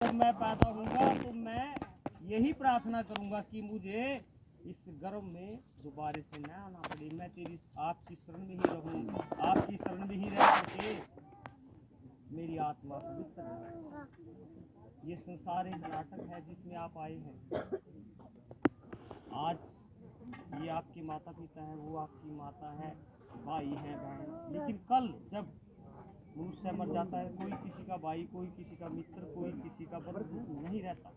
जब मैं पैदा होऊंगा तो मैं यही प्रार्थना करूंगा कि मुझे इस गर्भ में दोबारा से न आना पड़े। मैं तेरी आपकी शरण में ही रहूं, आपकी शरण में ही रह करके मेरी आत्मा पवित्र है। ये संसार एक नाटक है जिसमें आप आए हैं। आज ये आपके माता पिता हैं, वो आपकी माता है, भाई है, बहन। लेकिन कल जब मनुष्य मर जाता है, कोई किसी का भाई, कोई किसी का मित्र, कोई किसी का बंधु नहीं रहता,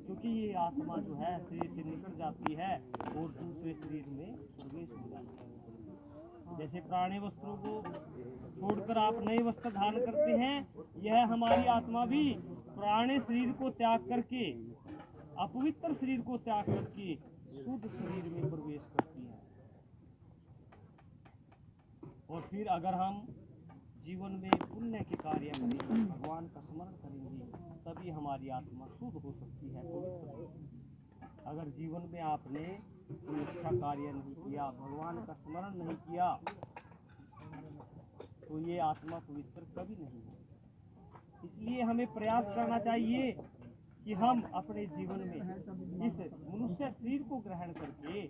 क्योंकि ये आत्मा जो है शरीर से निकल जाती है और दूसरे शरीर में प्रवेश हो जाती है। जैसे पुराने वस्त्रों को छोड़कर आप नए वस्त्र धारण करते हैं, यह हमारी आत्मा भी पुराने शरीर को त्याग करके, अपवित्र शरीर को त्याग करके शुद्ध शरीर में प्रवेश करती है। और फिर अगर हम जीवन में पुण्य के कार्य करेंगे, भगवान का स्मरण करेंगे, तभी हमारी आत्मा शुद्ध हो सकती है, पवित्र हो सकती है। अगर जीवन में आपने कोई अच्छा कार्य नहीं किया, भगवान का स्मरण नहीं किया, तो ये आत्मा पवित्र कभी नहीं हो। इसलिए हमें प्रयास करना चाहिए कि हम अपने जीवन में इस मनुष्य शरीर को ग्रहण करके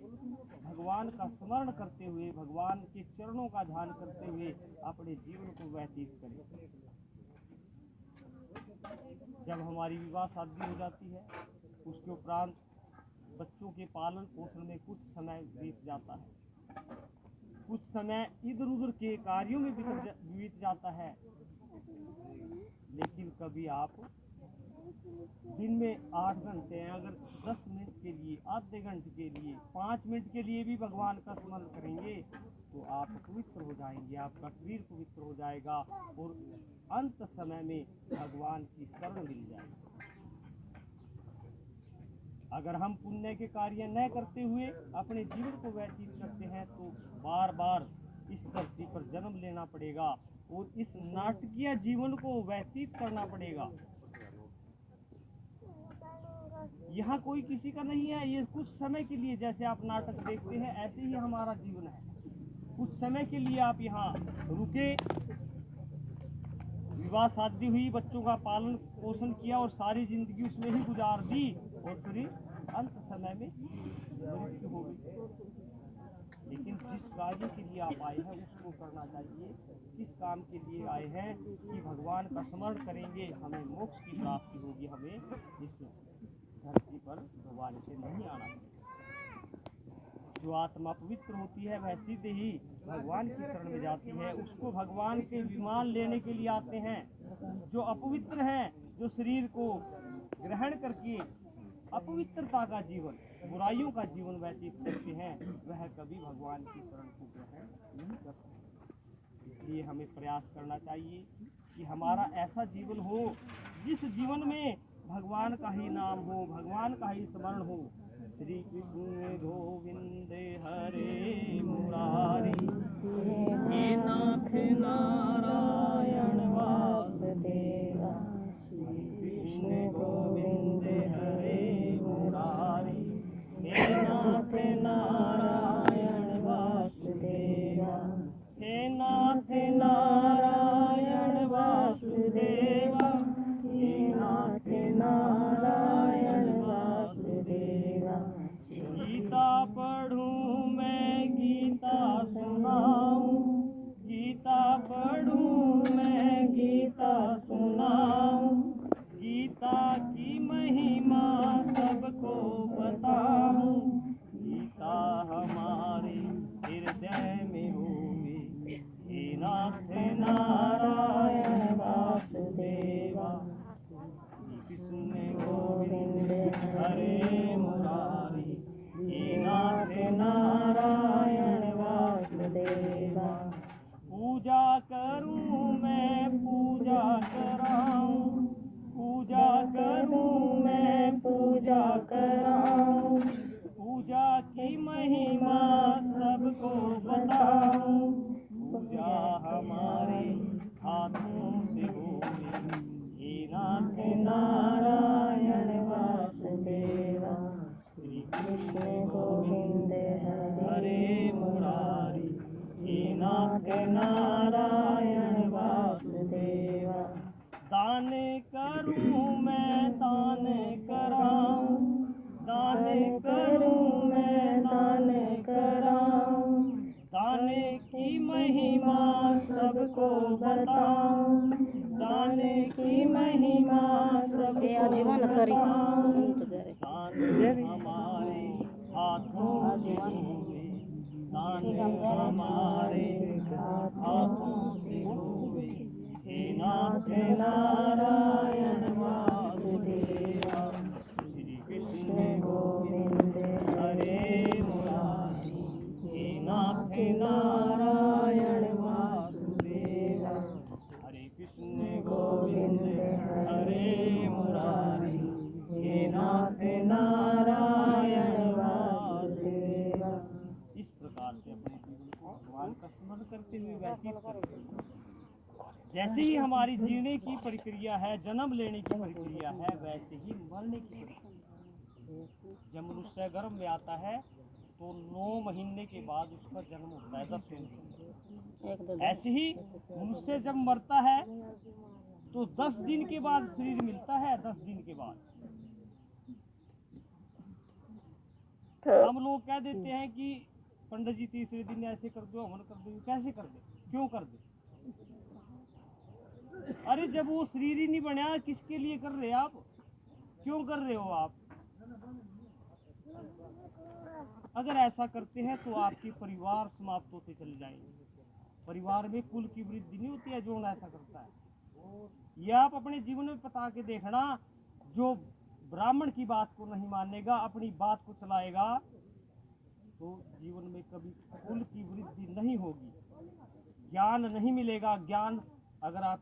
भगवान का स्मरण करते हुए, भगवान के चरणों का ध्यान करते हुए अपने जीवन को व्यतीत करें। जब हमारी विवाह शादी हो जाती है, उसके उपरांत बच्चों के पालन पोषण में कुछ समय बीत जाता है, कुछ समय इधर उधर के कार्यों में बीत जाता है। लेकिन कभी आप दिन में 8 घंटे हैं, अगर 10 मिनट के लिए, आधे घंटे के लिए, 5 मिनट के लिए भी भगवान का स्मरण करेंगे तो आप पवित्र हो जाएंगे, आपका शरीर पवित्र हो जाएगा और अंत समय में भगवान की शरण मिल जाएगी। अगर हम पुण्य के कार्य न करते हुए अपने जीवन को व्यतीत करते हैं तो बार बार इस धरती पर जन्म लेना पड़ेगा और इस नाटकीय जीवन को व्यतीत करना पड़ेगा। यहाँ कोई किसी का नहीं है, ये कुछ समय के लिए, जैसे आप नाटक देखते हैं ऐसे ही हमारा जीवन है। कुछ समय के लिए आप यहाँ रुके, विवाह शादी हुई, बच्चों का पालन पोषण किया और सारी जिंदगी उसमें ही गुजार दी और फिर अंत समय में मृत्यु हो गई। लेकिन जिस कार्य के लिए आप आए हैं उसको करना चाहिए। किस काम के लिए आए हैं कि भगवान का स्मरण करेंगे, हमें मोक्ष की प्राप्ति होगी, हमें इस धरती पर दोबारा से नहीं आना पड़ेगा। जो आत्मा पवित्र होती है वह सीधे ही भगवान की शरण में जाती है, उसको भगवान के विमान लेने के लिए आते हैं। जो अपवित्र हैं, जो शरीर को ग्रहण करके अपवित्रता का जीवन, बुराइयों का जीवन व्यतीत करते हैं, वह कभी भगवान की शरण को ग्रहण नहीं करते। इसलिए हमें प्रयास करना चाहिए कि हमारा ऐसा जीवन हो जिस जीवन में भगवान का ही नाम हो, भगवान का ही स्मरण हो। श्री कृष्ण गोविंद हरे मुरारी, हे नाथ नारायण वासुदेवा। श्री कृष्ण गोविंद हरे मुरारी, हे नाथ नारायण वासुदेवा। हे नाथ नारायण वासुदेवा, हे नाथ नारायण वासुदेवा। गीता पढ़ूं मैं गीता सुनाऊं, गीता पढ़ूं मैं गीता सुनाऊं, गीता की महिमा सबको बताऊं। गीता हमारे हृदय में होवे, हे नाथ नारायण वासुदेवा। कृष्ण गोविंद हरे मुरारी, हे नाथ नारायण वासुदेवा। पूजा करूं मैं पूजा कराऊं, पूजा करूं मैं पूजा कराऊं, पूजा की महिमा सबको बताऊं। पूजा हमारे हाथों से होवे, हे नाथ नारायण वासुदेवा। श्री कृष्ण गोविंद हरे मुरारी, हे नाथ नारायण वासुदेवा। दान करूं मैं आजीवन सॉरी दान हमारे हाथों से हुए, दान हमारे हाथों से हुए, हे नाथ नारायण वासुदेवा, श्री कृष्ण गोविंद हरे मुरारी, हे नाथ नारायण वासुदेवा, हरे कृष्ण गोविंद हरे मुरारी, हे नाथ नारायण वासुदेवा। इस प्रकार से अपने जीवन को भगवान का स्मरण करते हुए व्यतीत करते हैं। जैसे ही हमारी जीने की प्रक्रिया है, जन्म लेने की प्रक्रिया है, वैसे ही मरने की प्रक्रिया। जब मनुष्य गर्भ में आता है तो 9 महीने के बाद उसका जन्म होता है, 10 दिन। ऐसे ही मनुष्य जब मरता है तो 10 दिन के बाद शरीर मिलता है। 10 दिन के बाद हम लोग कह देते हैं कि पंडित जी तीसरे दिन ऐसे कर दो, हवन कर दो। कैसे कर दे, क्यों कर दे? अरे जब वो शरीर ही नहीं बना, किसके लिए कर रहे आप? क्यों कर रहे हो आप? अगर ऐसा करते हैं तो आपके परिवार समाप्त होते चले जाएंगे। परिवार में कुल की वृद्धि नहीं होती है जो ऐसा करता है। ये आप अपने जीवन में पता के देखना, जो ब्राह्मण की बात को नहीं मानेगा, अपनी बात को चलाएगा, तो जीवन में कभी कुल की वृद्धि नहीं होगी, ज्ञान नहीं मिलेगा। ज्ञान अगर आप